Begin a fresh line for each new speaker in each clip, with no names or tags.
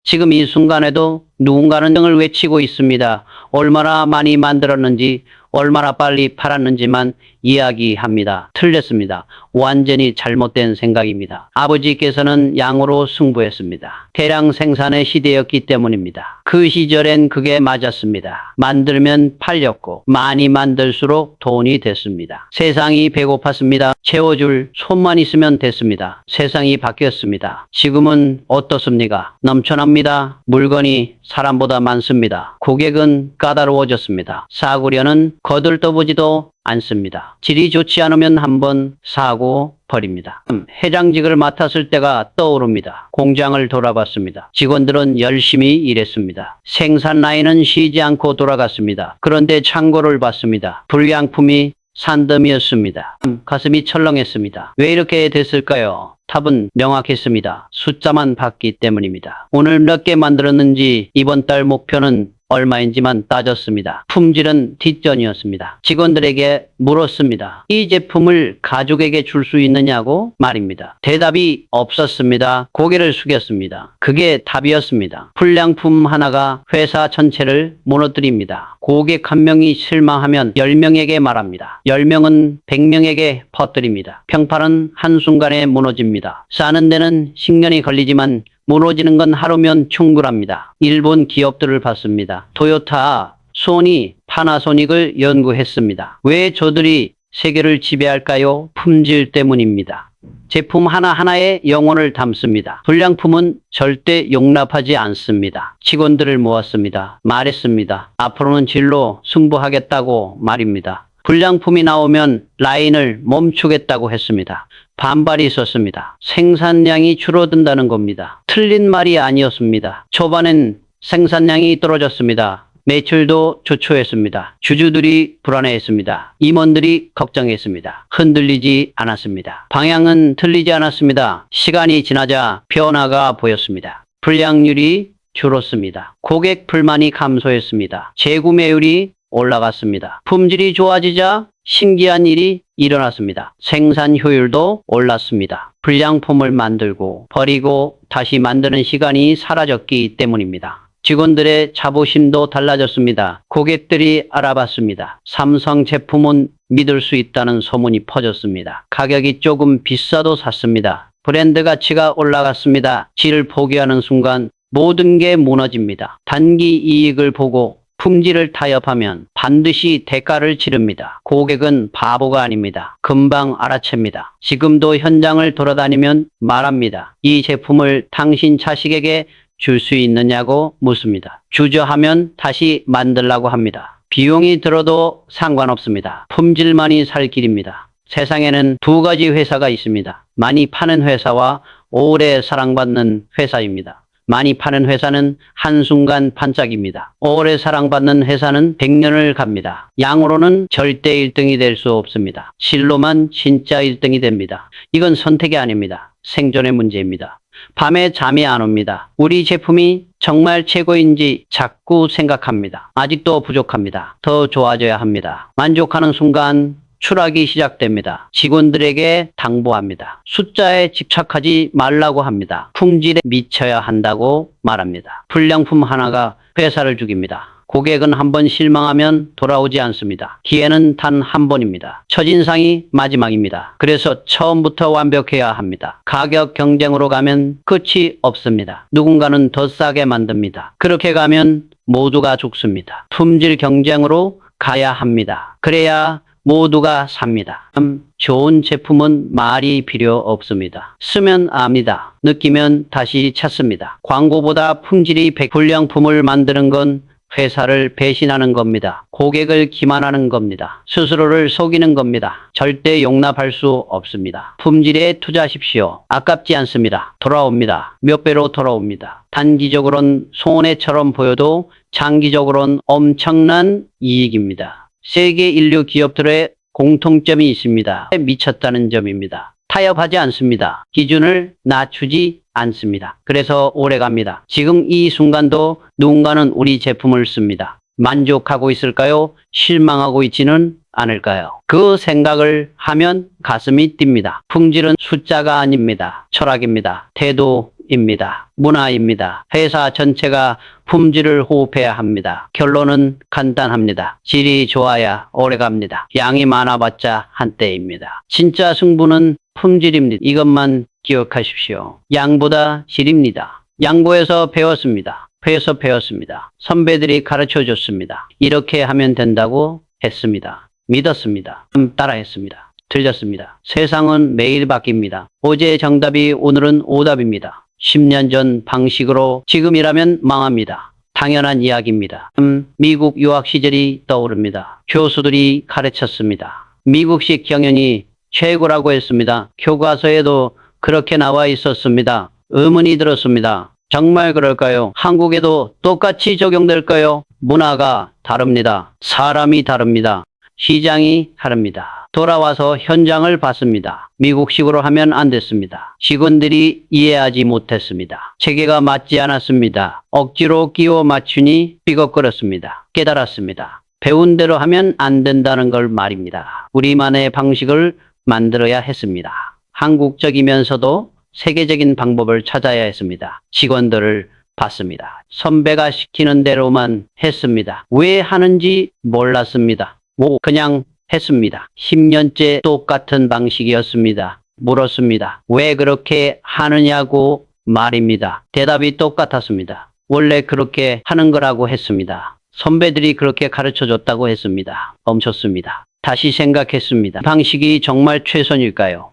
지금 이 순간에도 누군가는 등을 외치고 있습니다. 얼마나 많이 만들었는지, 얼마나 빨리 팔았는지만 이야기합니다. 틀렸습니다. 완전히 잘못된 생각입니다. 아버지께서는 양으로 승부했습니다. 대량 생산의 시대였기 때문입니다. 그 시절엔 그게 맞았습니다. 만들면 팔렸고 많이 만들수록 돈이 됐습니다. 세상이 배고팠습니다. 채워줄 손만 있으면 됐습니다. 세상이 바뀌었습니다. 지금은 어떻습니까? 넘쳐납니다. 물건이 사람보다 많습니다. 고객은 까다로워졌습니다. 사구려는 거들떠보지도 않습니다. 질이 좋지 않으면 한번 사고 버립니다. 회장직을 맡았을 때가 떠오릅니다. 공장을 돌아봤습니다. 직원들은 열심히 일했습니다. 생산 라인은 쉬지 않고 돌아갔습니다. 그런데 창고를 봤습니다. 불량품이 산더미였습니다. 가슴이 철렁했습니다. 왜 이렇게 됐을까요? 답은 명확했습니다. 숫자만 봤기 때문입니다. 오늘 몇 개 만들었는지, 이번 달 목표는 얼마인지만 따졌습니다. 품질은 뒷전이었습니다. 직원들에게 물었습니다. 이 제품을 가족에게 줄 수 있느냐고 말입니다. 대답이 없었습니다. 고개를 숙였습니다. 그게 답이었습니다. 불량품 하나가 회사 전체를 무너뜨립니다. 고객 한 명이 실망하면 10명에게 말합니다. 10명은 100명에게 퍼뜨립니다. 평판은 한순간에 무너집니다. 싸는 데는 10년이 걸리지만 무너지는 건 하루면 충분합니다. 일본 기업들을 봤습니다. 토요타, 소니, 파나소닉을 연구했습니다. 왜 저들이 세계를 지배할까요? 품질 때문입니다. 제품 하나하나에 영혼을 담습니다. 불량품은 절대 용납하지 않습니다. 직원들을 모았습니다. 말했습니다. 앞으로는 질로 승부하겠다고 말입니다. 불량품이 나오면 라인을 멈추겠다고 했습니다. 반발이 있었습니다. 생산량이 줄어든다는 겁니다. 틀린 말이 아니었습니다. 초반엔 생산량이 떨어졌습니다. 매출도 조촐했습니다. 주주들이 불안해했습니다. 임원들이 걱정했습니다. 흔들리지 않았습니다. 방향은 틀리지 않았습니다. 시간이 지나자 변화가 보였습니다. 불량률이 줄었습니다. 고객 불만이 감소했습니다. 재구매율이 올라갔습니다. 품질이 좋아지자 신기한 일이 일어났습니다. 생산 효율도 올랐습니다. 불량품을 만들고 버리고 다시 만드는 시간이 사라졌기 때문입니다. 직원들의 자부심도 달라졌습니다. 고객들이 알아봤습니다. 삼성 제품은 믿을 수 있다는 소문이 퍼졌습니다. 가격이 조금 비싸도 샀습니다. 브랜드 가치가 올라갔습니다. 질을 포기하는 순간 모든 게 무너집니다. 단기 이익을 보고 품질을 타협하면 반드시 대가를 치릅니다. 고객은 바보가 아닙니다. 금방 알아챕니다. 지금도 현장을 돌아다니면 말합니다. 이 제품을 당신 자식에게 줄 수 있느냐고 묻습니다. 주저하면 다시 만들라고 합니다. 비용이 들어도 상관없습니다. 품질만이 살 길입니다. 세상에는 두 가지 회사가 있습니다. 많이 파는 회사와 오래 사랑받는 회사입니다. 많이 파는 회사는 한순간 반짝입니다. 오래 사랑받는 회사는 100년을 갑니다. 양으로는 절대 1등이 될 수 없습니다. 실로만 진짜 1등이 됩니다. 이건 선택이 아닙니다. 생존의 문제입니다. 밤에 잠이 안 옵니다. 우리 제품이 정말 최고인지 자꾸 생각합니다. 아직도 부족합니다. 더 좋아져야 합니다. 만족하는 순간 추락이 시작됩니다. 직원들에게 당부합니다. 숫자에 집착하지 말라고 합니다. 품질에 미쳐야 한다고 말합니다. 불량품 하나가 회사를 죽입니다. 고객은 한 번 실망하면 돌아오지 않습니다. 기회는 단 한 번입니다. 첫인상이 마지막입니다. 그래서 처음부터 완벽해야 합니다. 가격 경쟁으로 가면 끝이 없습니다. 누군가는 더 싸게 만듭니다. 그렇게 가면 모두가 죽습니다. 품질 경쟁으로 가야 합니다. 그래야 모두가 삽니다. 좋은 제품은 말이 필요 없습니다. 쓰면 압니다. 느끼면 다시 찾습니다. 광고보다 품질이 100 불량품을 만드는 건 회사를 배신하는 겁니다. 고객을 기만하는 겁니다. 스스로를 속이는 겁니다. 절대 용납할 수 없습니다. 품질에 투자하십시오. 아깝지 않습니다. 돌아옵니다. 몇 배로 돌아옵니다. 단기적으로는 손해처럼 보여도 장기적으로는 엄청난 이익입니다. 세계 인류 기업들의 공통점이 있습니다. 미쳤다는 점입니다. 타협하지 않습니다. 기준을 낮추지 않습니다. 그래서 오래갑니다. 지금 이 순간도 누군가는 우리 제품을 씁니다. 만족하고 있을까요? 실망하고 있지는 않을까요? 그 생각을 하면 가슴이 뜁니다. 품질은 숫자가 아닙니다. 철학입니다. 태도, 교육입니다. 문화입니다. 회사 전체가 품질을 호흡해야 합니다. 결론은 간단합니다. 질이 좋아야 오래갑니다. 양이 많아봤자 한때입니다. 진짜 승부는 품질입니다. 이것만 기억하십시오. 양보다 질입니다. 양보해서 배웠습니다. 배워서 배웠습니다. 선배들이 가르쳐줬습니다. 이렇게 하면 된다고 했습니다. 믿었습니다. 따라했습니다. 틀렸습니다. 세상은 매일 바뀝니다. 어제의 정답이 오늘은 오답입니다. 10년 전 방식으로 지금이라면 망합니다. 당연한 이야기입니다. 미국 유학 시절이 떠오릅니다. 교수들이 가르쳤습니다. 미국식 경영이 최고라고 했습니다. 교과서에도 그렇게 나와 있었습니다. 의문이 들었습니다. 정말 그럴까요? 한국에도 똑같이 적용될까요? 문화가 다릅니다. 사람이 다릅니다. 시장이 다릅니다. 돌아와서 현장을 봤습니다. 미국식으로 하면 안 됐습니다. 직원들이 이해하지 못했습니다. 체계가 맞지 않았습니다. 억지로 끼워 맞추니 삐걱거렸습니다. 깨달았습니다. 배운 대로 하면 안 된다는 걸 말입니다. 우리만의 방식을 만들어야 했습니다. 한국적이면서도 세계적인 방법을 찾아야 했습니다. 직원들을 봤습니다. 선배가 시키는 대로만 했습니다. 왜 하는지 몰랐습니다. 그냥 했습니다. 10년째 똑같은 방식이었습니다. 물었습니다. 왜 그렇게 하느냐고 말입니다. 대답이 똑같았습니다. 원래 그렇게 하는 거라고 했습니다. 선배들이 그렇게 가르쳐줬다고 했습니다. 멈췄습니다. 다시 생각했습니다. 방식이 정말 최선일까요?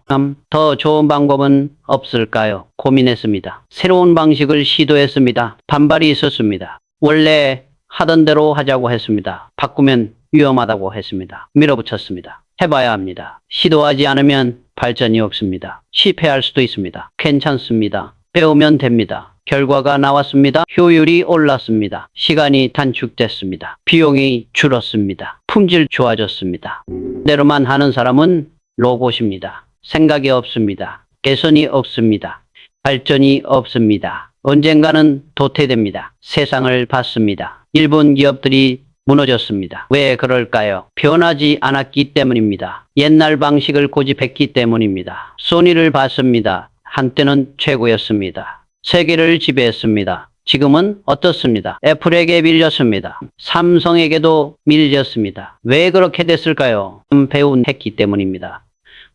더 좋은 방법은 없을까요? 고민했습니다. 새로운 방식을 시도했습니다. 반발이 있었습니다. 원래 하던 대로 하자고 했습니다. 바꾸면 위험하다고 했습니다. 밀어붙였습니다. 해봐야 합니다. 시도하지 않으면 발전이 없습니다. 실패할 수도 있습니다. 괜찮습니다. 배우면 됩니다. 결과가 나왔습니다. 효율이 올랐습니다. 시간이 단축됐습니다. 비용이 줄었습니다. 품질 좋아졌습니다. 대로만 하는 사람은 로봇입니다. 생각이 없습니다. 개선이 없습니다. 발전이 없습니다. 언젠가는 도태됩니다. 세상을 봤습니다. 일본 기업들이 무너졌습니다. 왜 그럴까요? 변하지 않았기 때문입니다. 옛날 방식을 고집했기 때문입니다. 소니를 봤습니다. 한때는 최고였습니다. 세계를 지배했습니다. 지금은 어떻습니다? 애플에게 밀렸습니다. 삼성에게도 밀렸습니다. 왜 그렇게 됐을까요? 배운했기 때문입니다.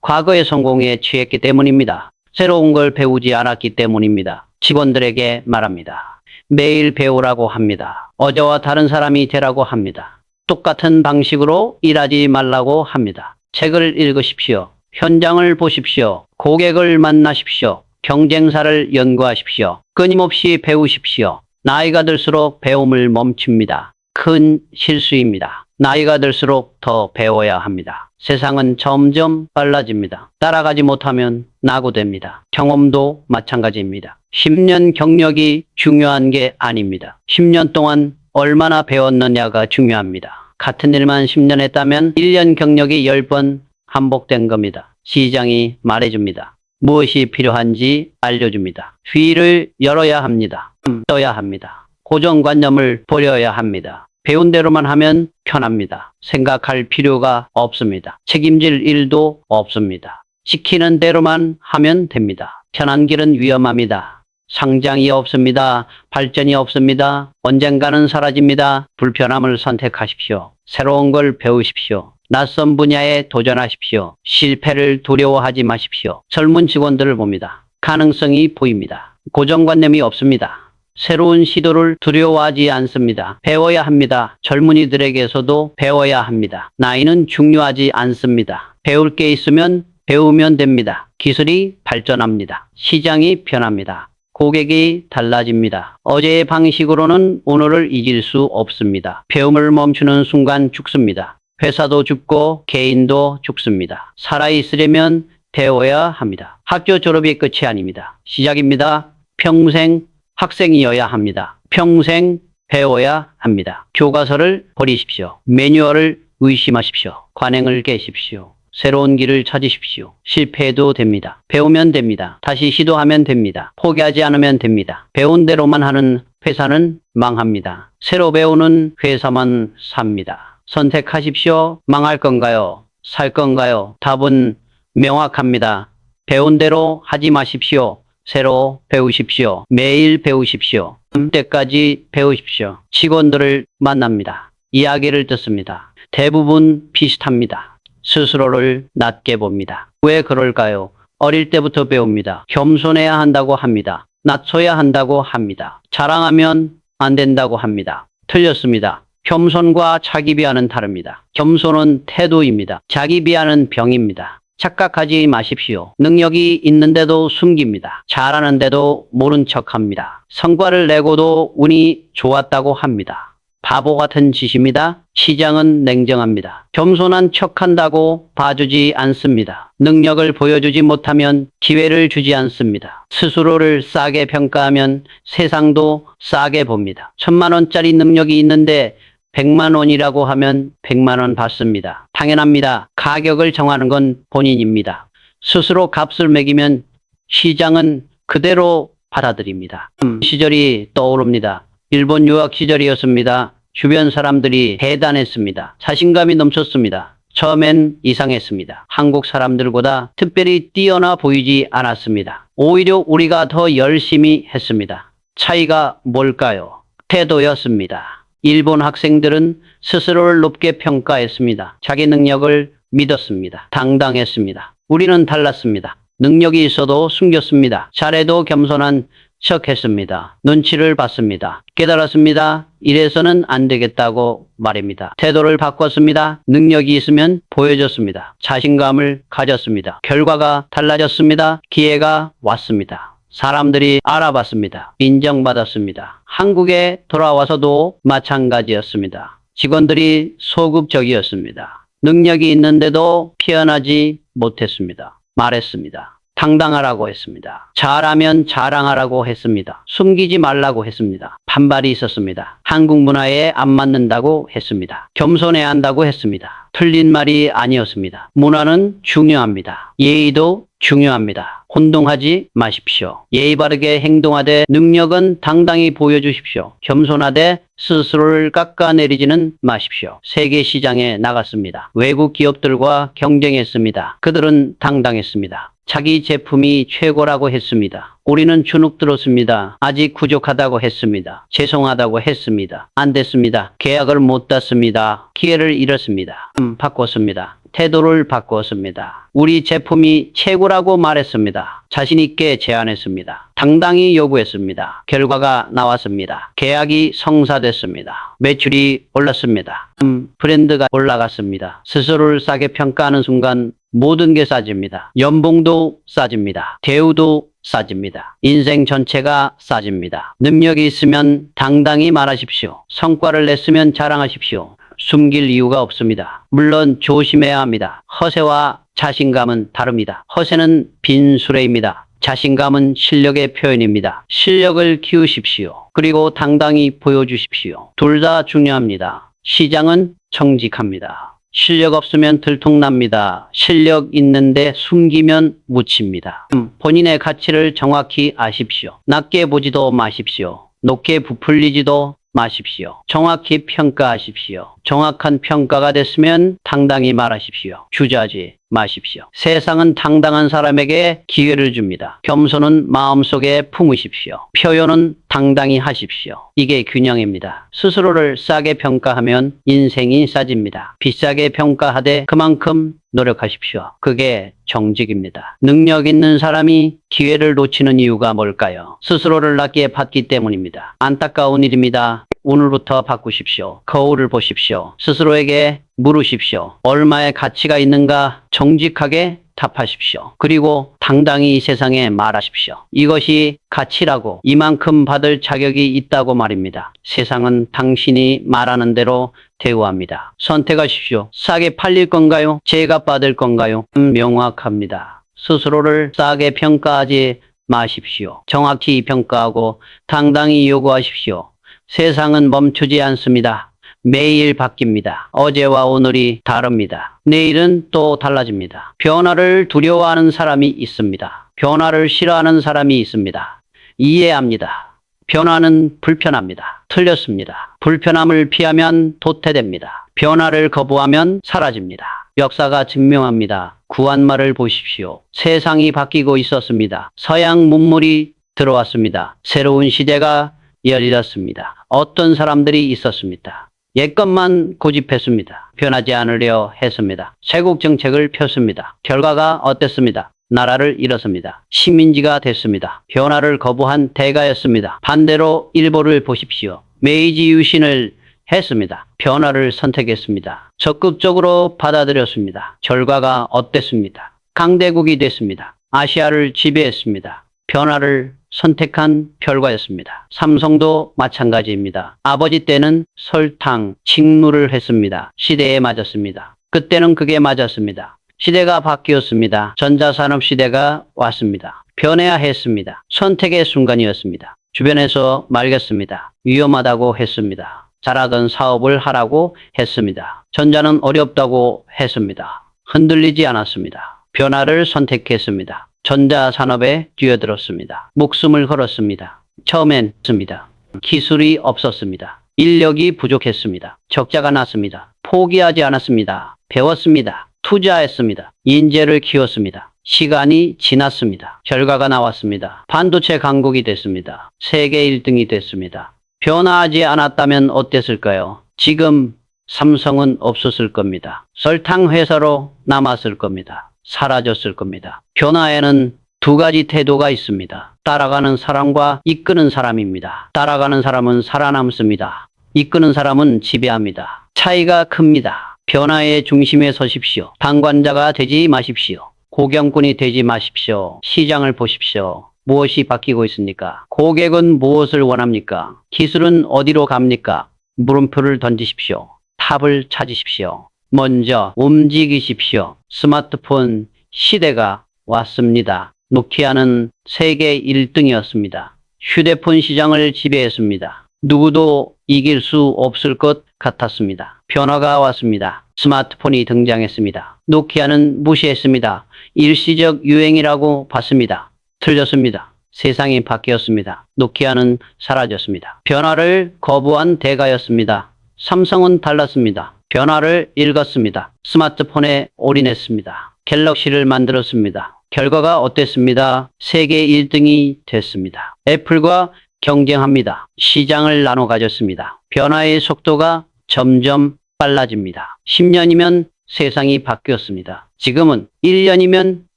과거의 성공에 취했기 때문입니다. 새로운 걸 배우지 않았기 때문입니다. 직원들에게 말합니다. 매일 배우라고 합니다. 어제와 다른 사람이 되라고 합니다. 똑같은 방식으로 일하지 말라고 합니다. 책을 읽으십시오. 현장을 보십시오. 고객을 만나십시오. 경쟁사를 연구하십시오. 끊임없이 배우십시오. 나이가 들수록 배움을 멈춥니다. 큰 실수입니다. 나이가 들수록 더 배워야 합니다. 세상은 점점 빨라집니다. 따라가지 못하면 낙오됩니다. 경험도 마찬가지입니다. 10년 경력이 중요한 게 아닙니다. 10년 동안 얼마나 배웠느냐가 중요합니다. 같은 일만 10년 했다면 1년 경력이 10번 반복된 겁니다. 시장이 말해줍니다. 무엇이 필요한지 알려줍니다. 귀를 열어야 합니다. 떠야 합니다. 고정관념을 버려야 합니다. 배운 대로만 하면 편합니다. 생각할 필요가 없습니다. 책임질 일도 없습니다. 시키는 대로만 하면 됩니다. 편한 길은 위험합니다. 상장이 없습니다. 발전이 없습니다. 언젠가는 사라집니다. 불편함을 선택하십시오. 새로운 걸 배우십시오. 낯선 분야에 도전하십시오. 실패를 두려워하지 마십시오. 젊은 직원들을 봅니다. 가능성이 보입니다. 고정관념이 없습니다. 새로운 시도를 두려워하지 않습니다. 배워야 합니다. 젊은이들에게서도 배워야 합니다. 나이는 중요하지 않습니다. 배울 게 있으면 배우면 됩니다. 기술이 발전합니다. 시장이 변합니다. 고객이 달라집니다. 어제의 방식으로는 오늘을 이길 수 없습니다. 배움을 멈추는 순간 죽습니다. 회사도 죽고 개인도 죽습니다. 살아있으려면 배워야 합니다. 학교 졸업이 끝이 아닙니다. 시작입니다. 평생 학생이어야 합니다. 평생 배워야 합니다. 교과서를 버리십시오. 매뉴얼을 의심하십시오. 관행을 깨십시오. 새로운 길을 찾으십시오. 실패해도 됩니다. 배우면 됩니다. 다시 시도하면 됩니다. 포기하지 않으면 됩니다. 배운 대로만 하는 회사는 망합니다. 새로 배우는 회사만 삽니다. 선택하십시오. 망할 건가요? 살 건가요? 답은 명확합니다. 배운 대로 하지 마십시오. 새로 배우십시오. 매일 배우십시오. 때까지 배우십시오. 직원들을 만납니다. 이야기를 듣습니다. 대부분 비슷합니다. 스스로를 낮게 봅니다. 왜 그럴까요? 어릴 때부터 배웁니다. 겸손해야 한다고 합니다. 낮춰야 한다고 합니다. 자랑하면 안 된다고 합니다. 틀렸습니다. 겸손과 자기 비하는 다릅니다. 겸손은 태도입니다. 자기 비하는 병입니다. 착각하지 마십시오. 능력이 있는데도 숨깁니다. 잘하는데도 모른 척합니다. 성과를 내고도 운이 좋았다고 합니다. 바보 같은 짓입니다. 시장은 냉정합니다. 겸손한 척한다고 봐주지 않습니다. 능력을 보여주지 못하면 기회를 주지 않습니다. 스스로를 싸게 평가하면 세상도 싸게 봅니다. 1,000만 원짜리 능력이 있는데 100만 원이라고 하면 100만 원 받습니다. 당연합니다. 가격을 정하는 건 본인입니다. 스스로 값을 매기면 시장은 그대로 받아들입니다. 시절이 떠오릅니다. 일본 유학 시절이었습니다. 주변 사람들이 대단했습니다. 자신감이 넘쳤습니다. 처음엔 이상했습니다. 한국 사람들보다 특별히 뛰어나 보이지 않았습니다. 오히려 우리가 더 열심히 했습니다. 차이가 뭘까요? 태도였습니다. 일본 학생들은 스스로를 높게 평가했습니다. 자기 능력을 믿었습니다. 당당했습니다. 우리는 달랐습니다. 능력이 있어도 숨겼습니다. 잘해도 겸손한 척했습니다. 눈치를 봤습니다. 깨달았습니다. 이래서는 안 되겠다고 말입니다. 태도를 바꿨습니다. 능력이 있으면 보여줬습니다. 자신감을 가졌습니다. 결과가 달라졌습니다. 기회가 왔습니다. 사람들이 알아봤습니다. 인정받았습니다. 한국에 돌아와서도 마찬가지였습니다. 직원들이 소극적이었습니다. 능력이 있는데도 피어나지 못했습니다. 말했습니다. 당당하라고 했습니다. 잘하면 자랑하라고 했습니다. 숨기지 말라고 했습니다. 반발이 있었습니다. 한국 문화에 안 맞는다고 했습니다. 겸손해야 한다고 했습니다. 틀린 말이 아니었습니다. 문화는 중요합니다. 예의도 중요합니다. 혼동하지 마십시오. 예의 바르게 행동하되 능력은 당당히 보여주십시오. 겸손하되 스스로를 깎아내리지는 마십시오. 세계 시장에 나갔습니다. 외국 기업들과 경쟁했습니다. 그들은 당당했습니다. 자기 제품이 최고라고 했습니다. 우리는 주눅 들었습니다. 아직 부족하다고 했습니다. 죄송하다고 했습니다. 안 됐습니다. 계약을 못 땄습니다. 기회를 잃었습니다. 바꿨습니다. 태도를 바꿨습니다. 우리 제품이 최고라고 말했습니다. 자신 있게 제안했습니다. 당당히 요구했습니다. 결과가 나왔습니다. 계약이 성사됐습니다. 매출이 올랐습니다. 브랜드가 올라갔습니다. 스스로를 싸게 평가하는 순간 모든 게 싸집니다. 연봉도 싸집니다. 대우도 싸집니다. 인생 전체가 싸집니다. 능력이 있으면 당당히 말하십시오. 성과를 냈으면 자랑하십시오. 숨길 이유가 없습니다. 물론 조심해야 합니다. 허세와 자신감은 다릅니다. 허세는 빈수레입니다. 자신감은 실력의 표현입니다. 실력을 키우십시오. 그리고 당당히 보여주십시오. 둘 다 중요합니다. 시장은 정직합니다. 실력 없으면 들통납니다. 실력 있는데 숨기면 묻힙니다. 본인의 가치를 정확히 아십시오. 낮게 보지도 마십시오. 높게 부풀리지도 마십시오. 정확히 평가하십시오. 정확한 평가가 됐으면 당당히 말하십시오. 주저하지 마십시오. 세상은 당당한 사람에게 기회를 줍니다. 겸손은 마음속에 품으십시오. 표현은 당당히 하십시오. 이게 균형입니다. 스스로를 싸게 평가하면 인생이 싸집니다. 비싸게 평가하되 그만큼 노력하십시오. 그게 정직입니다. 능력 있는 사람이 기회를 놓치는 이유가 뭘까요? 스스로를 낮게 봤기 때문입니다. 안타까운 일입니다. 오늘부터 바꾸십시오. 거울을 보십시오. 스스로에게 물으십시오. 얼마의 가치가 있는가 정직하게 답하십시오. 그리고 당당히 이 세상에 말하십시오. 이것이 가치라고, 이만큼 받을 자격이 있다고 말입니다. 세상은 당신이 말하는 대로 대우합니다. 선택하십시오. 싸게 팔릴 건가요? 제가 받을 건가요? 명확합니다. 스스로를 싸게 평가하지 마십시오. 정확히 평가하고 당당히 요구하십시오. 세상은 멈추지 않습니다. 매일 바뀝니다. 어제와 오늘이 다릅니다. 내일은 또 달라집니다. 변화를 두려워하는 사람이 있습니다. 변화를 싫어하는 사람이 있습니다. 이해합니다. 변화는 불편합니다. 틀렸습니다. 불편함을 피하면 도태됩니다. 변화를 거부하면 사라집니다. 역사가 증명합니다. 구한말을 보십시오. 세상이 바뀌고 있었습니다. 서양 문물이 들어왔습니다. 새로운 시대가 열렸습니다. 어떤 사람들이 있었습니다. 옛것만 고집했습니다. 변하지 않으려 했습니다. 쇄국 정책을 폈습니다. 결과가 어땠습니다? 나라를 잃었습니다. 식민지가 됐습니다. 변화를 거부한 대가였습니다. 반대로 일본을 보십시오. 메이지 유신을 했습니다. 변화를 선택했습니다. 적극적으로 받아들였습니다. 결과가 어땠습니다? 강대국이 됐습니다. 아시아를 지배했습니다. 변화를 선택한 결과였습니다. 삼성도 마찬가지입니다. 아버지 때는 설탕, 직무를 했습니다. 시대에 맞았습니다. 그때는 그게 맞았습니다. 시대가 바뀌었습니다. 전자산업 시대가 왔습니다. 변해야 했습니다. 선택의 순간이었습니다. 주변에서 말렸습니다. 위험하다고 했습니다. 잘하던 사업을 하라고 했습니다. 전자는 어렵다고 했습니다. 흔들리지 않았습니다. 변화를 선택했습니다. 전자산업에 뛰어들었습니다. 목숨을 걸었습니다. 처음엔 습니다. 기술이 없었습니다. 인력이 부족했습니다. 적자가 났습니다. 포기하지 않았습니다. 배웠습니다. 투자했습니다. 인재를 키웠습니다. 시간이 지났습니다. 결과가 나왔습니다. 반도체 강국이 됐습니다. 세계 1등이 됐습니다. 변화하지 않았다면 어땠을까요? 지금 삼성은 없었을 겁니다. 설탕 회사로 남았을 겁니다. 사라졌을 겁니다. 변화에는 두 가지 태도가 있습니다. 따라가는 사람과 이끄는 사람입니다. 따라가는 사람은 살아남습니다. 이끄는 사람은 지배합니다. 차이가 큽니다. 변화의 중심에 서십시오. 방관자가 되지 마십시오. 고경꾼이 되지 마십시오. 시장을 보십시오. 무엇이 바뀌고 있습니까? 고객은 무엇을 원합니까? 기술은 어디로 갑니까? 물음표를 던지십시오. 탑을 찾으십시오. 먼저 움직이십시오. 스마트폰 시대가 왔습니다. 노키아는 세계 1등이었습니다. 휴대폰 시장을 지배했습니다. 누구도 이길 수 없을 것 같았습니다. 변화가 왔습니다. 스마트폰이 등장했습니다. 노키아는 무시했습니다. 일시적 유행이라고 봤습니다. 틀렸습니다. 세상이 바뀌었습니다. 노키아는 사라졌습니다. 변화를 거부한 대가였습니다. 삼성은 달랐습니다. 변화를 읽었습니다. 스마트폰에 올인했습니다. 갤럭시를 만들었습니다. 결과가 어땠습니다? 세계 1등이 됐습니다. 애플과 경쟁합니다. 시장을 나눠 가졌습니다. 변화의 속도가 점점 빨라집니다. 10년이면 세상이 바뀌었습니다. 지금은 1년이면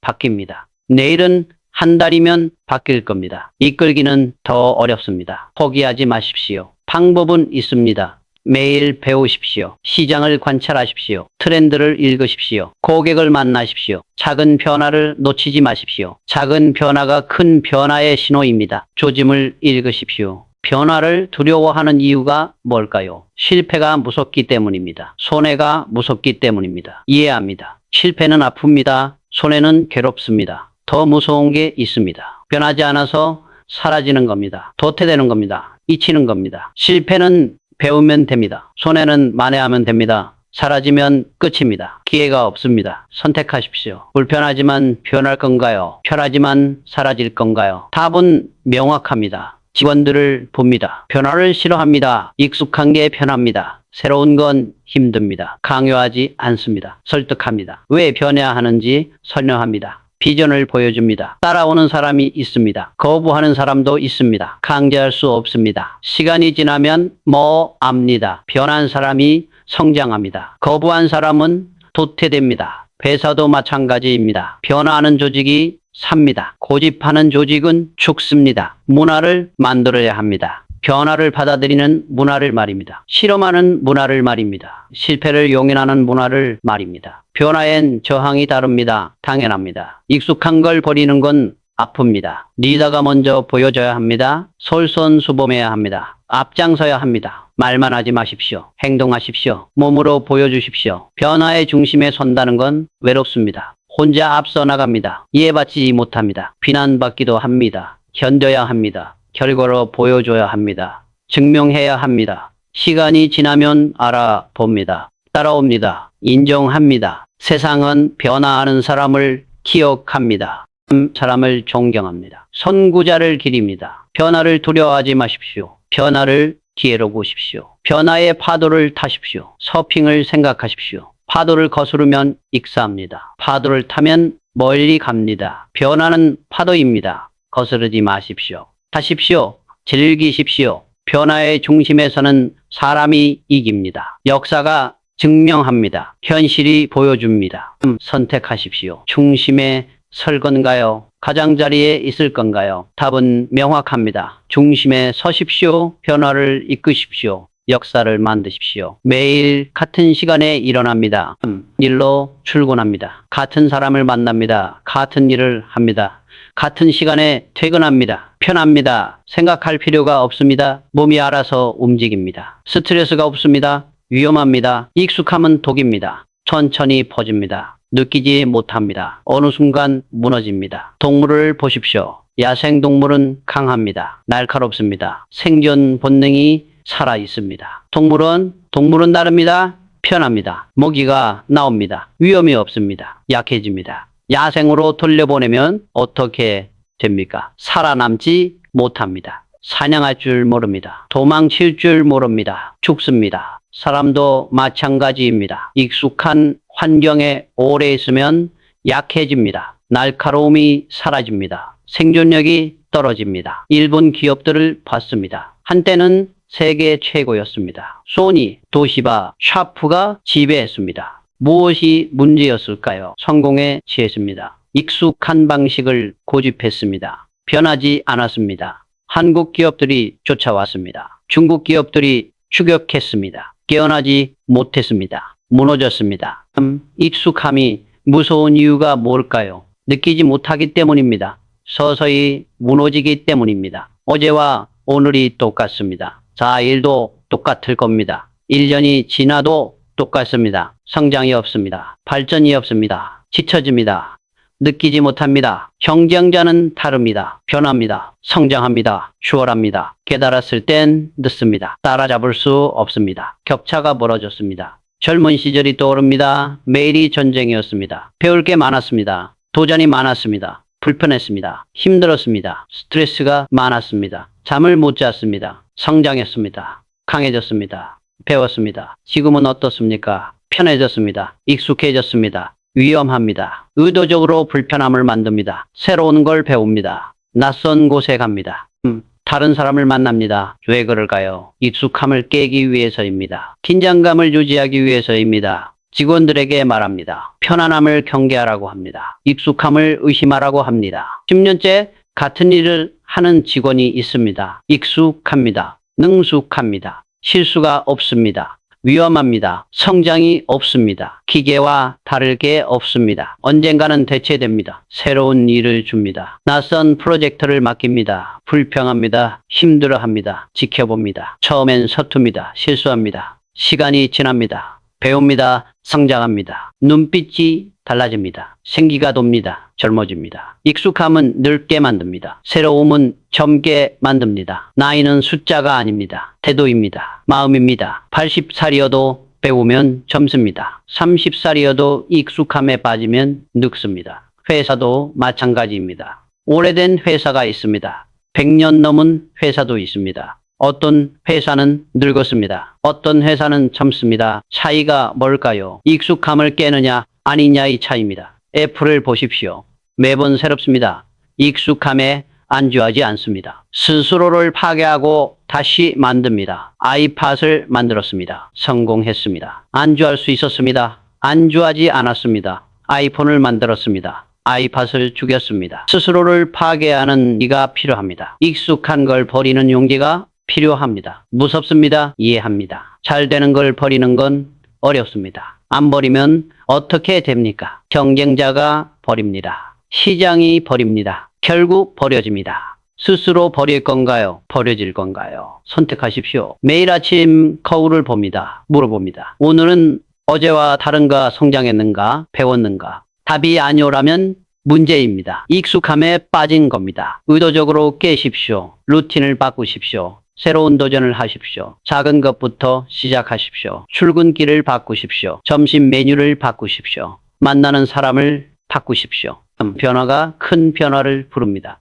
바뀝니다. 내일은 한 달이면 바뀔 겁니다. 이끌기는 더 어렵습니다. 포기하지 마십시오. 방법은 있습니다. 매일 배우십시오. 시장을 관찰하십시오. 트렌드를 읽으십시오. 고객을 만나십시오. 작은 변화를 놓치지 마십시오. 작은 변화가 큰 변화의 신호입니다. 조짐을 읽으십시오. 변화를 두려워하는 이유가 뭘까요? 실패가 무섭기 때문입니다. 손해가 무섭기 때문입니다. 이해합니다. 실패는 아픕니다. 손해는 괴롭습니다. 더 무서운 게 있습니다. 변하지 않아서 사라지는 겁니다. 도태되는 겁니다. 잊히는 겁니다. 실패는 배우면 됩니다. 손해는 만회하면 됩니다. 사라지면 끝입니다. 기회가 없습니다. 선택하십시오. 불편하지만 변할 건가요? 편하지만 사라질 건가요? 답은 명확합니다. 직원들을 봅니다. 변화를 싫어합니다. 익숙한 게 편합니다. 새로운 건 힘듭니다. 강요하지 않습니다. 설득합니다. 왜 변해야 하는지 설명합니다. 비전을 보여줍니다. 따라오는 사람이 있습니다. 거부하는 사람도 있습니다. 강제할 수 없습니다. 시간이 지나면 뭐 압니다. 변한 사람이 성장합니다. 거부한 사람은 도태됩니다. 회사도 마찬가지입니다. 변화하는 조직이 삽니다. 고집하는 조직은 죽습니다. 문화를 만들어야 합니다. 변화를 받아들이는 문화를 말입니다. 실험하는 문화를 말입니다. 실패를 용인하는 문화를 말입니다. 변화엔 저항이 다릅니다. 당연합니다. 익숙한 걸 버리는 건 아픕니다. 리더가 먼저 보여줘야 합니다. 솔선수범해야 합니다. 앞장서야 합니다. 말만 하지 마십시오. 행동하십시오. 몸으로 보여주십시오. 변화의 중심에 선다는 건 외롭습니다. 혼자 앞서 나갑니다. 이해받지 못합니다. 비난받기도 합니다. 견뎌야 합니다. 결과로 보여줘야 합니다. 증명해야 합니다. 시간이 지나면 알아봅니다. 따라옵니다. 인정합니다. 세상은 변화하는 사람을 기억합니다. 사람을 존경합니다. 선구자를 기립니다. 변화를 두려워하지 마십시오. 변화를 기회로 보십시오. 변화의 파도를 타십시오. 서핑을 생각하십시오. 파도를 거스르면 익사합니다. 파도를 타면 멀리 갑니다. 변화는 파도입니다. 거스르지 마십시오. 타십시오. 즐기십시오. 변화의 중심에서는 사람이 이깁니다. 역사가 증명합니다. 현실이 보여줍니다. 선택하십시오. 중심에 설 건가요? 가장자리에 있을 건가요? 답은 명확합니다. 중심에 서십시오. 변화를 이끄십시오. 역사를 만드십시오. 매일 같은 시간에 일어납니다. 일로 출근합니다. 같은 사람을 만납니다. 같은 일을 합니다. 같은 시간에 퇴근합니다. 편합니다. 생각할 필요가 없습니다. 몸이 알아서 움직입니다. 스트레스가 없습니다. 위험합니다. 익숙함은 독입니다. 천천히 퍼집니다. 느끼지 못합니다. 어느 순간 무너집니다. 동물을 보십시오. 야생동물은 강합니다. 날카롭습니다. 생존 본능이 살아 있습니다. 동물은 다릅니다. 편합니다. 먹이가 나옵니다. 위험이 없습니다. 약해집니다. 야생으로 돌려보내면 어떻게 됩니까? 살아남지 못합니다. 사냥할 줄 모릅니다. 도망칠 줄 모릅니다. 죽습니다. 사람도 마찬가지입니다. 익숙한 환경에 오래 있으면 약해집니다. 날카로움이 사라집니다. 생존력이 떨어집니다. 일본 기업들을 봤습니다. 한때는 세계 최고였습니다. 소니, 도시바, 샤프가 지배했습니다. 무엇이 문제였을까요? 성공에 취했습니다. 익숙한 방식을 고집했습니다. 변하지 않았습니다. 한국 기업들이 쫓아왔습니다. 중국 기업들이 추격했습니다. 깨어나지 못했습니다. 무너졌습니다. 익숙함이 무서운 이유가 뭘까요? 느끼지 못하기 때문입니다. 서서히 무너지기 때문입니다. 어제와 오늘이 똑같습니다. 4일도 똑같을 겁니다. 1년이 지나도 똑같습니다. 성장이 없습니다. 발전이 없습니다. 지쳐집니다. 느끼지 못합니다. 경쟁자는 다릅니다. 변합니다. 성장합니다. 추월합니다. 깨달았을 땐 늦습니다. 따라잡을 수 없습니다. 격차가 멀어졌습니다. 젊은 시절이 떠오릅니다. 매일이 전쟁이었습니다. 배울 게 많았습니다. 도전이 많았습니다. 불편했습니다. 힘들었습니다. 스트레스가 많았습니다. 잠을 못 잤습니다. 성장했습니다. 강해졌습니다. 배웠습니다. 지금은 어떻습니까? 편해졌습니다. 익숙해졌습니다. 위험합니다. 의도적으로 불편함을 만듭니다. 새로운 걸 배웁니다. 낯선 곳에 갑니다. 다른 사람을 만납니다. 왜 그럴까요? 익숙함을 깨기 위해서입니다. 긴장감을 유지하기 위해서입니다. 직원들에게 말합니다. 편안함을 경계하라고 합니다. 익숙함을 의심하라고 합니다. 10년째 같은 일을 하는 직원이 있습니다. 익숙합니다. 능숙합니다. 실수가 없습니다. 위험합니다. 성장이 없습니다. 기계와 다를 게 없습니다. 언젠가는 대체됩니다. 새로운 일을 줍니다. 낯선 프로젝트를 맡깁니다. 불평합니다. 힘들어합니다. 지켜봅니다. 처음엔 서툽니다. 실수합니다. 시간이 지납니다. 배웁니다. 성장합니다. 눈빛이 달라집니다. 생기가 돕니다. 젊어집니다. 익숙함은 늙게 만듭니다. 새로움은 젊게 만듭니다. 나이는 숫자가 아닙니다. 태도입니다. 마음입니다. 80살이어도 배우면 젊습니다. 30살이어도 익숙함에 빠지면 늙습니다. 회사도 마찬가지입니다. 오래된 회사가 있습니다. 100년 넘은 회사도 있습니다. 어떤 회사는 늙었습니다. 어떤 회사는 젊습니다. 차이가 뭘까요? 익숙함을 깨느냐 아니냐의 차이입니다. 애플을 보십시오. 매번 새롭습니다. 익숙함에 안주하지 않습니다. 스스로를 파괴하고 다시 만듭니다. 아이팟을 만들었습니다. 성공했습니다. 안주할 수 있었습니다. 안주하지 않았습니다. 아이폰을 만들었습니다. 아이팟을 죽였습니다. 스스로를 파괴하는 이가 필요합니다. 익숙한 걸 버리는 용기가 필요합니다. 무섭습니다. 이해합니다. 잘 되는 걸 버리는 건 어렵습니다. 안 버리면 어떻게 됩니까? 경쟁자가 버립니다. 시장이 버립니다. 결국 버려집니다. 스스로 버릴 건가요? 버려질 건가요? 선택하십시오. 매일 아침 거울을 봅니다. 물어봅니다. 오늘은 어제와 다른가 성장했는가? 배웠는가? 답이 아니오라면 문제입니다. 익숙함에 빠진 겁니다. 의도적으로 깨십시오. 루틴을 바꾸십시오. 새로운 도전을 하십시오. 작은 것부터 시작하십시오. 출근길을 바꾸십시오. 점심 메뉴를 바꾸십시오. 만나는 사람을 바꾸십시오. 변화가 큰 변화를 부릅니다.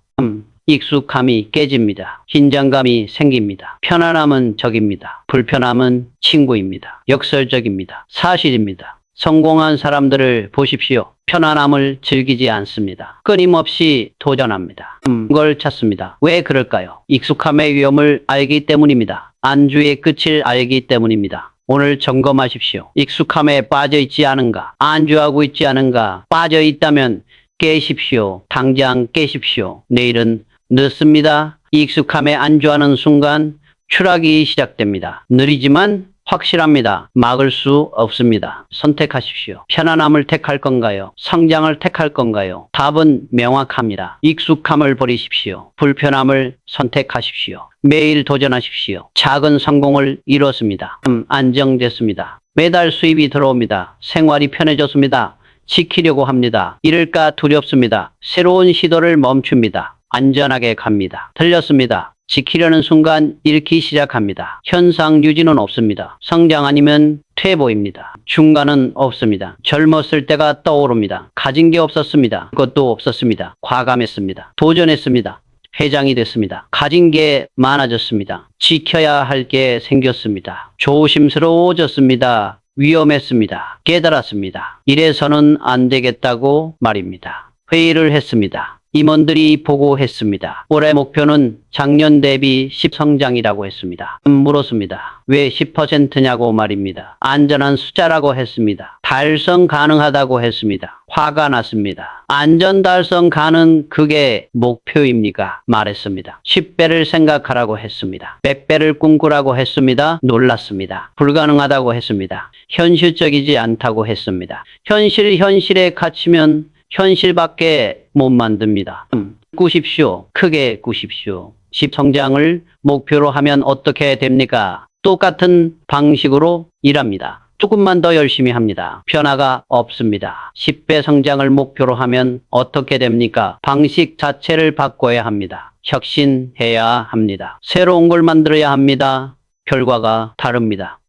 익숙함이 깨집니다. 긴장감이 생깁니다. 편안함은 적입니다. 불편함은 친구입니다. 역설적입니다. 사실입니다. 성공한 사람들을 보십시오. 편안함을 즐기지 않습니다. 끊임없이 도전합니다. 걸 찾습니다. 왜 그럴까요? 익숙함의 위험을 알기 때문입니다. 안주의 끝을 알기 때문입니다. 오늘 점검하십시오. 익숙함에 빠져 있지 않은가? 안주하고 있지 않은가? 빠져 있다면 깨십시오. 당장 깨십시오. 내일은 늦습니다. 익숙함에 안주하는 순간 추락이 시작됩니다. 느리지만 확실합니다. 막을 수 없습니다. 선택하십시오. 편안함을 택할 건가요? 성장을 택할 건가요? 답은 명확합니다. 익숙함을 버리십시오. 불편함을 선택하십시오. 매일 도전하십시오. 작은 성공을 이뤘습니다. 안정됐습니다. 매달 수입이 들어옵니다. 생활이 편해졌습니다. 지키려고 합니다. 잃을까 두렵습니다. 새로운 시도를 멈춥니다. 안전하게 갑니다. 틀렸습니다. 지키려는 순간 잃기 시작합니다. 현상 유지는 없습니다. 성장 아니면 퇴보입니다. 중간은 없습니다. 젊었을 때가 떠오릅니다. 가진 게 없었습니다. 그것도 없었습니다. 과감했습니다. 도전했습니다. 회장이 됐습니다. 가진 게 많아졌습니다. 지켜야 할 게 생겼습니다. 조심스러워졌습니다. 위험했습니다. 깨달았습니다. 이래서는 안 되겠다고 말입니다. 회의를 했습니다. 임원들이 보고했습니다. 올해 목표는 작년 대비 10 성장이라고 했습니다. 물었습니다. 왜 10%냐고 말입니다. 안전한 숫자라고 했습니다. 달성 가능하다고 했습니다. 화가 났습니다. 안전 달성 가능 그게 목표입니까? 말했습니다. 10배를 생각하라고 했습니다. 100배를 꿈꾸라고 했습니다. 놀랐습니다. 불가능하다고 했습니다. 현실적이지 않다고 했습니다. 현실에 갇히면 현실밖에 못 만듭니다. 꾸십시오. 크게 꾸십시오. 10 성장을 목표로 하면 어떻게 됩니까? 똑같은 방식으로 일합니다. 조금만 더 열심히 합니다. 변화가 없습니다. 10배 성장을 목표로 하면 어떻게 됩니까? 방식 자체를 바꿔야 합니다. 혁신해야 합니다. 새로운 걸 만들어야 합니다. 결과가 다릅니다.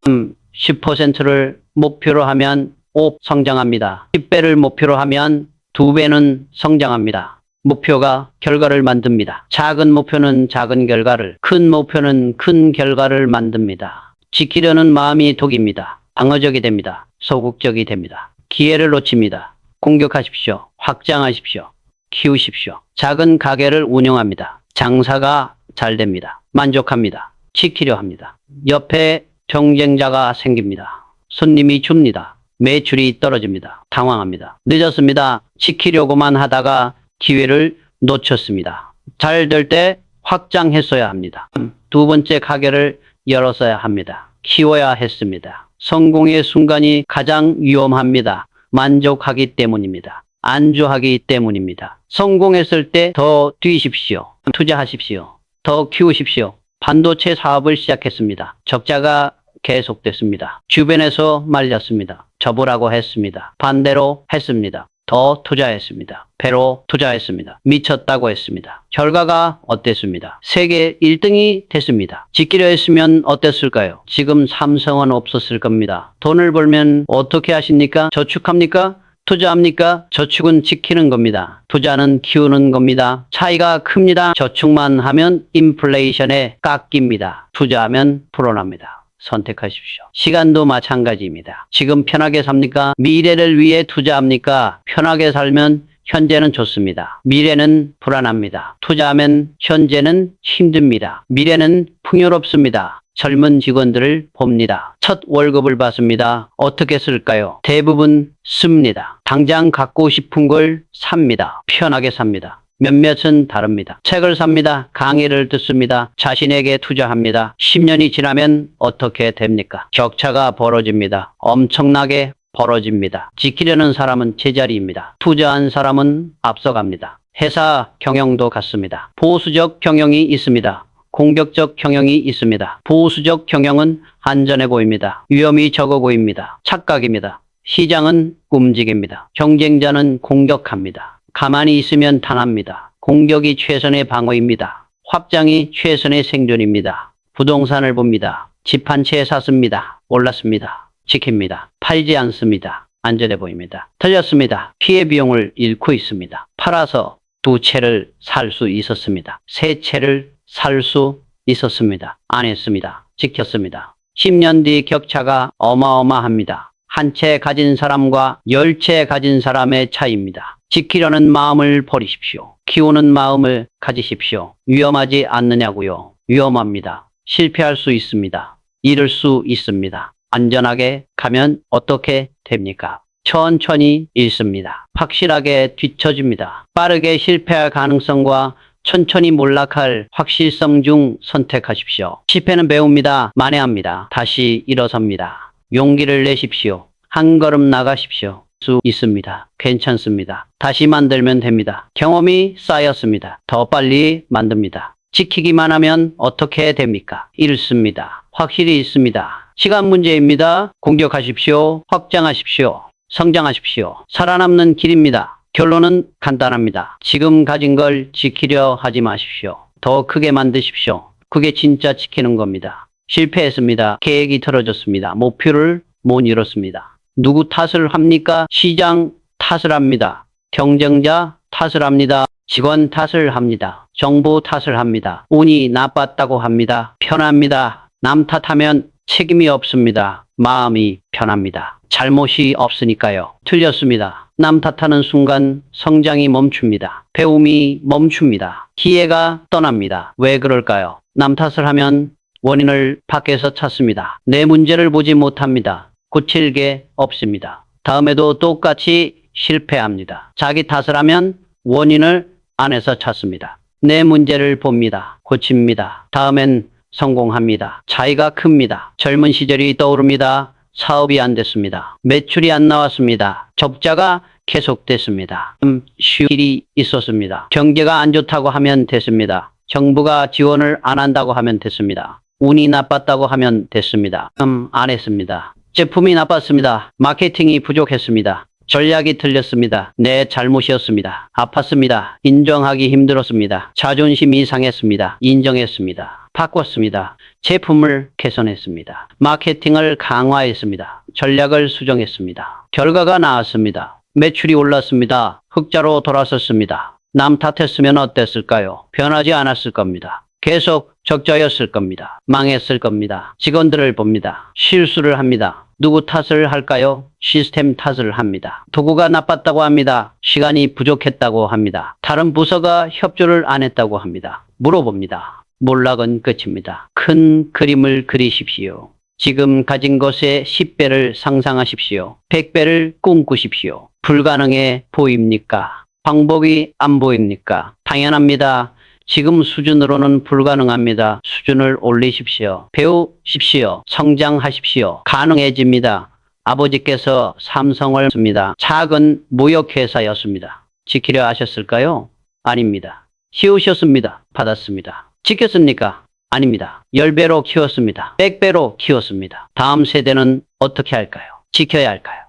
10%를 목표로 하면 5 성장합니다. 10배를 목표로 하면 2배는 성장합니다. 목표가 결과를 만듭니다. 작은 목표는 작은 결과를, 큰 목표는 큰 결과를 만듭니다. 지키려는 마음이 독입니다. 방어적이 됩니다. 소극적이 됩니다. 기회를 놓칩니다. 공격하십시오. 확장하십시오. 키우십시오. 작은 가게를 운영합니다. 장사가 잘 됩니다. 만족합니다. 지키려 합니다. 옆에 경쟁자가 생깁니다. 손님이 줍니다. 매출이 떨어집니다. 당황합니다. 늦었습니다. 지키려고만 하다가 기회를 놓쳤습니다. 잘 될 때 확장했어야 합니다. 2번째 가게를 열었어야 합니다. 키워야 했습니다. 성공의 순간이 가장 위험합니다. 만족하기 때문입니다. 안주하기 때문입니다. 성공했을 때 더 뛰십시오. 투자하십시오. 더 키우십시오. 반도체 사업을 시작했습니다. 적자가 계속됐습니다. 주변에서 말렸습니다. 접으라고 했습니다. 반대로 했습니다. 더 투자했습니다. 배로 투자했습니다. 미쳤다고 했습니다. 결과가 어땠습니다? 세계 1등이 됐습니다. 지키려 했으면 어땠을까요? 지금 삼성은 없었을 겁니다. 돈을 벌면 어떻게 하십니까? 저축합니까? 투자합니까? 저축은 지키는 겁니다. 투자는 키우는 겁니다. 차이가 큽니다. 저축만 하면 인플레이션에 깎입니다. 투자하면 불어납니다. 선택하십시오. 시간도 마찬가지입니다. 지금 편하게 삽니까? 미래를 위해 투자합니까? 편하게 살면 현재는 좋습니다. 미래는 불안합니다. 투자하면 현재는 힘듭니다. 미래는 풍요롭습니다. 젊은 직원들을 봅니다. 첫 월급을 받습니다. 어떻게 쓸까요? 대부분 씁니다. 당장 갖고 싶은 걸 삽니다. 편하게 삽니다. 몇몇은 다릅니다. 책을 삽니다. 강의를 듣습니다. 자신에게 투자합니다. 10년이 지나면 어떻게 됩니까? 격차가 벌어집니다. 엄청나게 벌어집니다. 지키려는 사람은 제자리입니다. 투자한 사람은 앞서갑니다. 회사 경영도 같습니다. 보수적 경영이 있습니다. 공격적 경영이 있습니다. 보수적 경영은 안전해 보입니다. 위험이 적어 보입니다. 착각입니다. 시장은 움직입니다. 경쟁자는 공격합니다. 가만히 있으면 당합니다. 공격이 최선의 방어입니다. 확장이 최선의 생존입니다. 부동산을 봅니다. 집 한 채 샀습니다. 올랐습니다. 지킵니다. 팔지 않습니다. 안전해 보입니다. 틀렸습니다. 피해 비용을 잃고 있습니다. 팔아서 2채를 살 수 있었습니다. 3채를 살 수 있었습니다. 안 했습니다. 지켰습니다. 10년 뒤 격차가 어마어마합니다. 한 채 가진 사람과 10채 가진 사람의 차이입니다. 지키려는 마음을 버리십시오. 키우는 마음을 가지십시오. 위험하지 않느냐고요? 위험합니다. 실패할 수 있습니다. 잃을 수 있습니다. 안전하게 가면 어떻게 됩니까? 천천히 잃습니다. 확실하게 뒤처집니다. 빠르게 실패할 가능성과 천천히 몰락할 확실성 중 선택하십시오. 실패는 배웁니다. 만회합니다. 다시 일어섭니다. 용기를 내십시오. 한 걸음 나가십시오. 수 있습니다. 괜찮습니다. 다시 만들면 됩니다. 경험이 쌓였습니다. 더 빨리 만듭니다. 지키기만 하면 어떻게 됩니까? 잃습니다. 확실히 있습니다. 시간 문제입니다. 공격하십시오. 확장하십시오. 성장하십시오. 살아남는 길입니다. 결론은 간단합니다. 지금 가진 걸 지키려 하지 마십시오. 더 크게 만드십시오. 그게 진짜 지키는 겁니다. 실패했습니다. 계획이 틀어졌습니다. 목표를 못 이뤘습니다. 누구 탓을 합니까? 시장 탓을 합니다. 경쟁자 탓을 합니다. 직원 탓을 합니다. 정부 탓을 합니다. 운이 나빴다고 합니다. 편합니다. 남 탓하면 책임이 없습니다. 마음이 편합니다. 잘못이 없으니까요. 틀렸습니다. 남 탓하는 순간 성장이 멈춥니다. 배움이 멈춥니다. 기회가 떠납니다. 왜 그럴까요? 남 탓을 하면 원인을 밖에서 찾습니다. 내 문제를 보지 못합니다. 고칠 게 없습니다. 다음에도 똑같이 실패합니다. 자기 탓을 하면 원인을 안에서 찾습니다. 내 문제를 봅니다. 고칩니다. 다음엔 성공합니다. 차이가 큽니다. 젊은 시절이 떠오릅니다. 사업이 안 됐습니다. 매출이 안 나왔습니다. 적자가 계속됐습니다. 휴일이 있었습니다. 경제가 안 좋다고 하면 됐습니다. 정부가 지원을 안 한다고 하면 됐습니다. 운이 나빴다고 하면 됐습니다. 안 했습니다. 제품이 나빴습니다. 마케팅이 부족했습니다. 전략이 틀렸습니다. 내 잘못이었습니다. 아팠습니다. 인정하기 힘들었습니다. 자존심이 상했습니다. 인정했습니다. 바꿨습니다. 제품을 개선했습니다. 마케팅을 강화했습니다. 전략을 수정했습니다. 결과가 나왔습니다. 매출이 올랐습니다. 흑자로 돌아섰습니다. 남 탓했으면 어땠을까요? 변하지 않았을 겁니다. 계속 적자였을 겁니다. 망했을 겁니다. 직원들을 봅니다. 실수를 합니다. 누구 탓을 할까요? 시스템 탓을 합니다. 도구가 나빴다고 합니다. 시간이 부족했다고 합니다. 다른 부서가 협조를 안 했다고 합니다. 물어봅니다. 몰락은 끝입니다. 큰 그림을 그리십시오. 지금 가진 것의 10배를 상상하십시오. 100배를 꿈꾸십시오. 불가능해 보입니까? 방법이 안 보입니까? 당연합니다. 지금 수준으로는 불가능합니다. 수준을 올리십시오. 배우십시오. 성장하십시오. 가능해집니다. 아버지께서 삼성을 씁니다. 작은 무역회사였습니다. 지키려 하셨을까요? 아닙니다. 키우셨습니다. 받았습니다. 지켰습니까? 아닙니다. 10배로 키웠습니다. 100배로 키웠습니다. 다음 세대는 어떻게 할까요? 지켜야 할까요?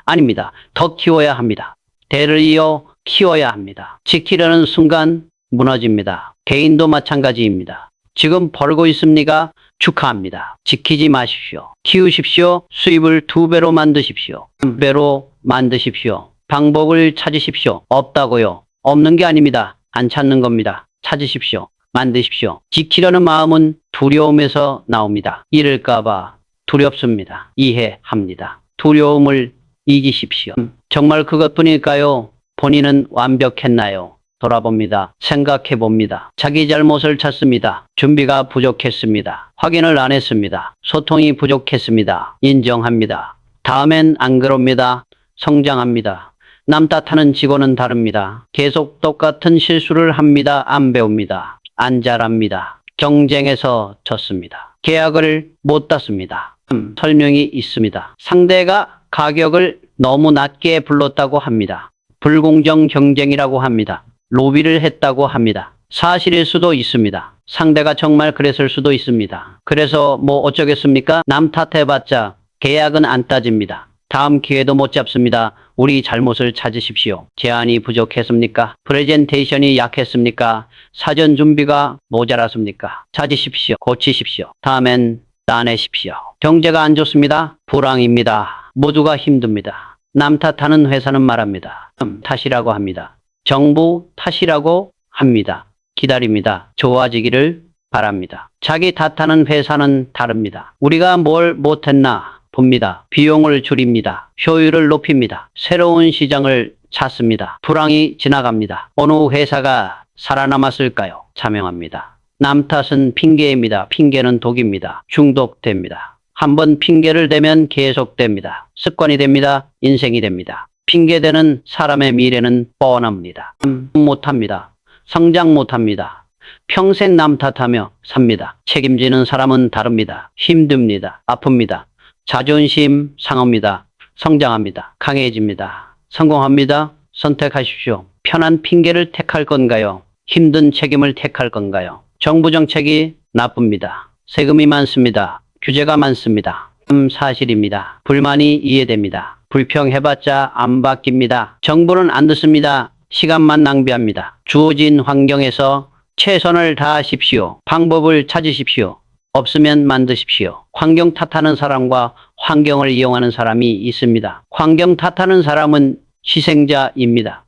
아닙니다. 더 키워야 합니다. 대를 이어 키워야 합니다. 지키려는 순간 무너집니다. 개인도 마찬가지입니다. 지금 벌고 있습니까? 축하합니다. 지키지 마십시오. 키우십시오. 수입을 2배로 만드십시오. 3배로 만드십시오. 방법을 찾으십시오. 없다고요? 없는 게 아닙니다. 안 찾는 겁니다. 찾으십시오. 만드십시오. 지키려는 마음은 두려움에서 나옵니다. 잃을까봐 두렵습니다. 이해합니다. 두려움을 이기십시오. 정말 그것뿐일까요? 본인은 완벽했나요? 돌아봅니다. 생각해봅니다. 자기 잘못을 찾습니다. 준비가 부족했습니다. 확인을 안 했습니다. 소통이 부족했습니다. 인정합니다. 다음엔 안 그럽니다. 성장합니다. 남 탓하는 직원은 다릅니다. 계속 똑같은 실수를 합니다. 안 배웁니다. 안 잘합니다. 경쟁에서 졌습니다. 계약을 못 땄습니다. 설명이 있습니다. 상대가 가격을 너무 낮게 불렀다고 합니다. 불공정 경쟁이라고 합니다. 로비를 했다고 합니다. 사실일 수도 있습니다. 상대가 정말 그랬을 수도 있습니다. 그래서 뭐 어쩌겠습니까? 남 탓해봤자 계약은 안 따집니다. 다음 기회도 못 잡습니다. 우리 잘못을 찾으십시오. 제안이 부족했습니까? 프레젠테이션이 약했습니까? 사전 준비가 모자랐습니까? 찾으십시오. 고치십시오. 다음엔 따내십시오. 경제가 안 좋습니다. 불황입니다. 모두가 힘듭니다. 남 탓하는 회사는 말합니다. 탓이라고 합니다. 정부 탓이라고 합니다. 기다립니다. 좋아지기를 바랍니다. 자기 탓하는 회사는 다릅니다. 우리가 뭘 못했나 봅니다. 비용을 줄입니다. 효율을 높입니다. 새로운 시장을 찾습니다. 불황이 지나갑니다. 어느 회사가 살아남았을까요? 자명합니다. 남 탓은 핑계입니다. 핑계는 독입니다. 중독됩니다. 한번 핑계를 대면 계속됩니다. 습관이 됩니다. 인생이 됩니다. 핑계대는 사람의 미래는 뻔합니다. 못합니다. 성장 못합니다. 평생 남 탓하며 삽니다. 책임지는 사람은 다릅니다. 힘듭니다. 아픕니다. 자존심 상합니다. 성장합니다. 강해집니다. 성공합니다. 선택하십시오. 편한 핑계를 택할 건가요? 힘든 책임을 택할 건가요? 정부 정책이 나쁩니다. 세금이 많습니다. 규제가 많습니다. 사실입니다. 불만이 이해됩니다. 불평해봤자 안 바뀝니다. 정부는 안 듣습니다. 시간만 낭비합니다. 주어진 환경에서 최선을 다하십시오. 방법을 찾으십시오. 없으면 만드십시오. 환경 탓하는 사람과 환경을 이용하는 사람이 있습니다. 환경 탓하는 사람은 희생자입니다.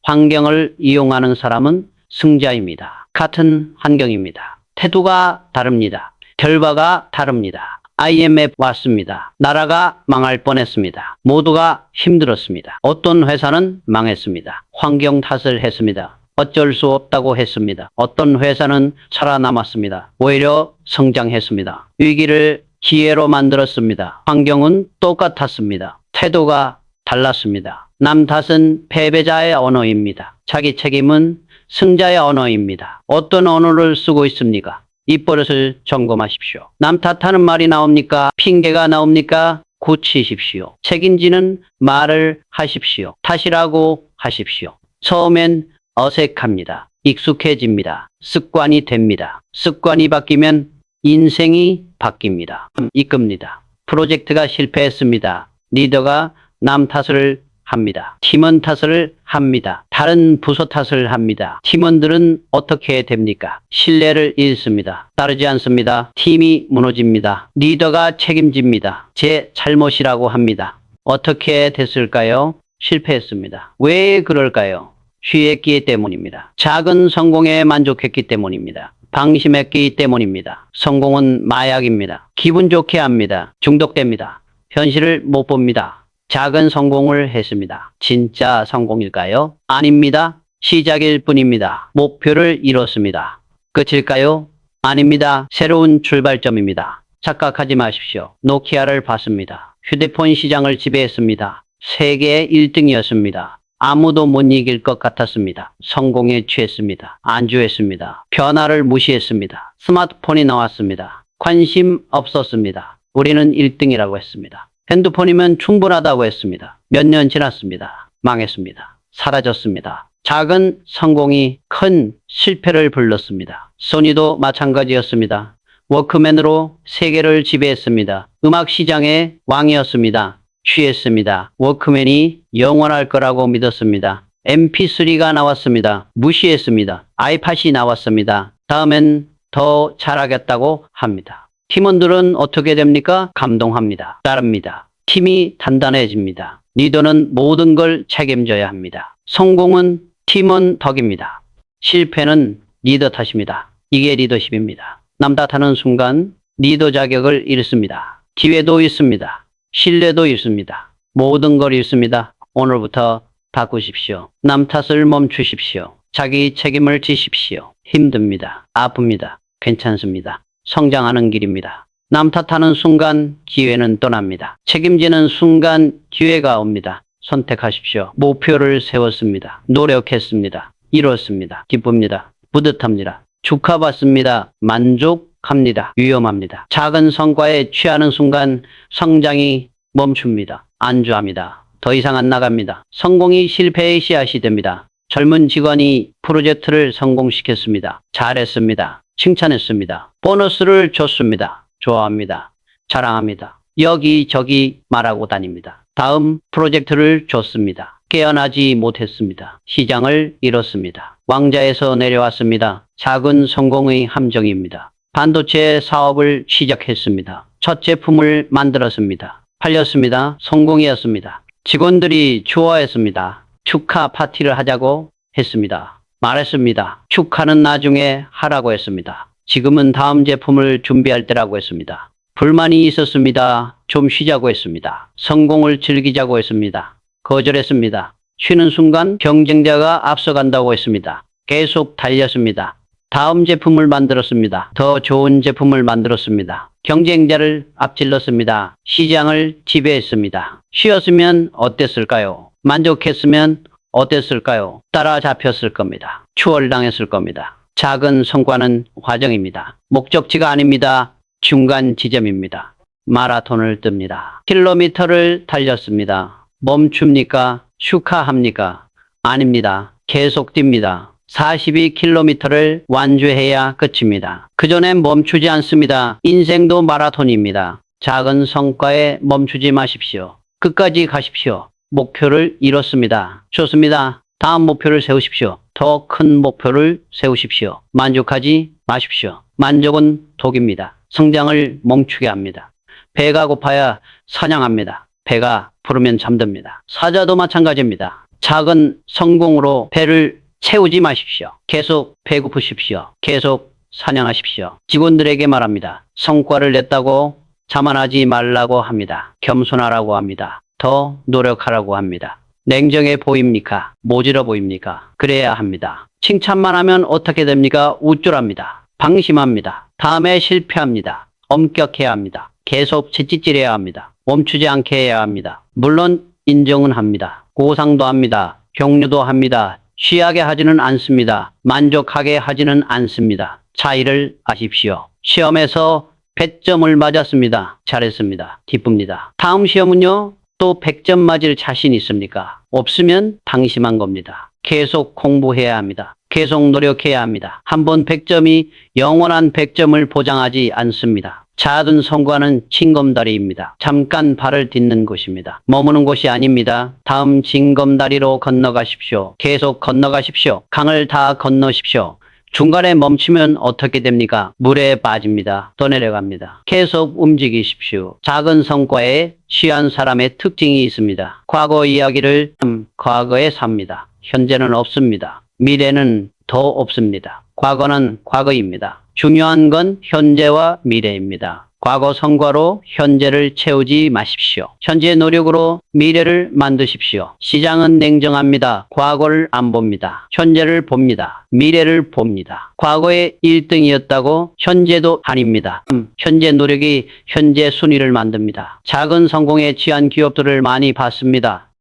환경을 이용하는 사람은 승자입니다. 같은 환경입니다. 태도가 다릅니다. 결과가 다릅니다. IMF 왔습니다. 나라가 망할 뻔했습니다. 모두가 힘들었습니다. 어떤 회사는 망했습니다. 환경 탓을 했습니다. 어쩔 수 없다고 했습니다. 어떤 회사는 살아남았습니다. 오히려 성장했습니다. 위기를 기회로 만들었습니다. 환경은 똑같았습니다. 태도가 달랐습니다. 남 탓은 패배자의 언어입니다. 자기 책임은 승자의 언어입니다. 어떤 언어를 쓰고 있습니까? 입버릇을 점검하십시오. 남 탓하는 말이 나옵니까? 핑계가 나옵니까? 고치십시오. 책임지는 말을 하십시오. 탓이라고 하십시오. 처음엔 어색합니다. 익숙해집니다. 습관이 됩니다. 습관이 바뀌면 인생이 바뀝니다. 이끕니다. 프로젝트가 실패했습니다. 리더가 남 탓을 합니다. 팀원 탓을 합니다. 다른 부서 탓을 합니다. 팀원들은 어떻게 됩니까? 신뢰를 잃습니다. 따르지 않습니다. 팀이 무너집니다. 리더가 책임집니다. 제 잘못이라고 합니다. 어떻게 됐을까요? 실패했습니다. 왜 그럴까요? 취했기 때문입니다. 작은 성공에 만족했기 때문입니다. 방심했기 때문입니다. 성공은 마약입니다. 기분 좋게 합니다. 중독됩니다. 현실을 못 봅니다. 작은 성공을 했습니다. 진짜 성공일까요? 아닙니다. 시작일 뿐입니다. 목표를 이뤘습니다. 끝일까요? 아닙니다. 새로운 출발점입니다. 착각하지 마십시오. 노키아를 봤습니다. 휴대폰 시장을 지배했습니다. 세계 1등이었습니다. 아무도 못 이길 것 같았습니다. 성공에 취했습니다. 안주했습니다. 변화를 무시했습니다. 스마트폰이 나왔습니다. 관심 없었습니다. 우리는 1등이라고 했습니다. 핸드폰이면 충분하다고 했습니다. 몇 년 지났습니다. 망했습니다. 사라졌습니다. 작은 성공이 큰 실패를 불렀습니다. 소니도 마찬가지였습니다. 워크맨으로 세계를 지배했습니다. 음악 시장의 왕이었습니다. 취했습니다. 워크맨이 영원할 거라고 믿었습니다. MP3가 나왔습니다. 무시했습니다. 아이팟이 나왔습니다. 다음엔 더 잘하겠다고 합니다. 팀원들은 어떻게 됩니까? 감동합니다. 따릅니다. 팀이 단단해집니다. 리더는 모든 걸 책임져야 합니다. 성공은 팀원 덕입니다. 실패는 리더 탓입니다. 이게 리더십입니다. 남 탓하는 순간 리더 자격을 잃습니다. 기회도 잃습니다. 신뢰도 잃습니다. 모든 걸 잃습니다. 오늘부터 바꾸십시오. 남 탓을 멈추십시오. 자기 책임을 지십시오. 힘듭니다. 아픕니다. 괜찮습니다. 성장하는 길입니다. 남 탓하는 순간 기회는 떠납니다. 책임지는 순간 기회가 옵니다. 선택하십시오. 목표를 세웠습니다. 노력했습니다. 이뤘습니다. 기쁩니다. 뿌듯합니다. 축하받습니다. 만족합니다. 위험합니다. 작은 성과에 취하는 순간 성장이 멈춥니다. 안주합니다. 더 이상 안 나갑니다. 성공이 실패의 씨앗이 됩니다. 젊은 직원이 프로젝트를 성공시켰습니다. 잘했습니다. 칭찬했습니다. 보너스를 줬습니다. 좋아합니다. 자랑합니다. 여기저기 말하고 다닙니다. 다음 프로젝트를 줬습니다. 깨어나지 못했습니다. 시장을 잃었습니다. 왕자에서 내려왔습니다. 작은 성공의 함정입니다. 반도체 사업을 시작했습니다. 첫 제품을 만들었습니다. 팔렸습니다. 성공이었습니다. 직원들이 좋아했습니다. 축하 파티를 하자고 했습니다. 말했습니다. 축하는 나중에 하라고 했습니다. 지금은 다음 제품을 준비할 때라고 했습니다. 불만이 있었습니다. 좀 쉬자고 했습니다. 성공을 즐기자고 했습니다. 거절했습니다. 쉬는 순간 경쟁자가 앞서간다고 했습니다. 계속 달렸습니다. 다음 제품을 만들었습니다. 더 좋은 제품을 만들었습니다. 경쟁자를 앞질렀습니다. 시장을 지배했습니다. 쉬었으면 어땠을까요? 만족했으면 어땠을까요? 따라잡혔을 겁니다. 추월당했을 겁니다. 작은 성과는 과정입니다. 목적지가 아닙니다. 중간 지점입니다. 마라톤을 뜹니다. 킬로미터를 달렸습니다. 멈춥니까? 축하합니까? 아닙니다. 계속 뜁니다. 42km를 완주해야 끝입니다. 그전엔 멈추지 않습니다. 인생도 마라톤입니다. 작은 성과에 멈추지 마십시오. 끝까지 가십시오. 목표를 이뤘습니다. 좋습니다. 다음 목표를 세우십시오. 더 큰 목표를 세우십시오. 만족하지 마십시오. 만족은 독입니다. 성장을 멈추게 합니다. 배가 고파야 사냥합니다. 배가 부르면 잠듭니다. 사자도 마찬가지입니다. 작은 성공으로 배를 채우지 마십시오. 계속 배고프십시오. 계속 사냥하십시오. 직원들에게 말합니다. 성과를 냈다고 자만하지 말라고 합니다. 겸손하라고 합니다. 더 노력하라고 합니다. 냉정해 보입니까? 모질어 보입니까? 그래야 합니다. 칭찬만 하면 어떻게 됩니까? 우쭐합니다. 방심합니다. 다음에 실패합니다. 엄격해야 합니다. 계속 채찍질해야 합니다. 멈추지 않게 해야 합니다. 물론 인정은 합니다. 고상도 합니다. 격려도 합니다. 취하게 하지는 않습니다. 만족하게 하지는 않습니다. 차이를 아십시오. 시험에서 100점을 맞았습니다. 잘했습니다. 기쁩니다. 다음 시험은요? 또 100점 맞을 자신 있습니까? 없으면 방심한 겁니다. 계속 공부해야 합니다. 계속 노력해야 합니다. 한번 100점이 영원한 100점을 보장하지 않습니다. 작은 성과는 징검다리입니다. 잠깐 발을 딛는 곳입니다. 머무는 곳이 아닙니다. 다음 징검다리로 건너가십시오. 계속 건너가십시오. 강을 다 건너십시오. 중간에 멈추면 어떻게 됩니까? 물에 빠집니다. 더 내려갑니다. 계속 움직이십시오. 작은 성과에 취한 사람의 특징이 있습니다. 과거 이야기를 과거에 삽니다. 현재는 없습니다. 미래는 더 없습니다. 과거는 과거입니다. 중요한 건 현재와 미래입니다. 과거 성과로 현재를 채우지 마십시오. 현재의 노력으로 미래를 만드십시오. 시장은 냉정합니다. 과거를 안 봅니다. 현재를 봅니다. 미래를 봅니다. 과거에 1등이었다고 현재도 아닙니다. 현재 노력이 현재 순위를 만듭니다. 작은 성공에 취한 기업들을 많이 봤습니다.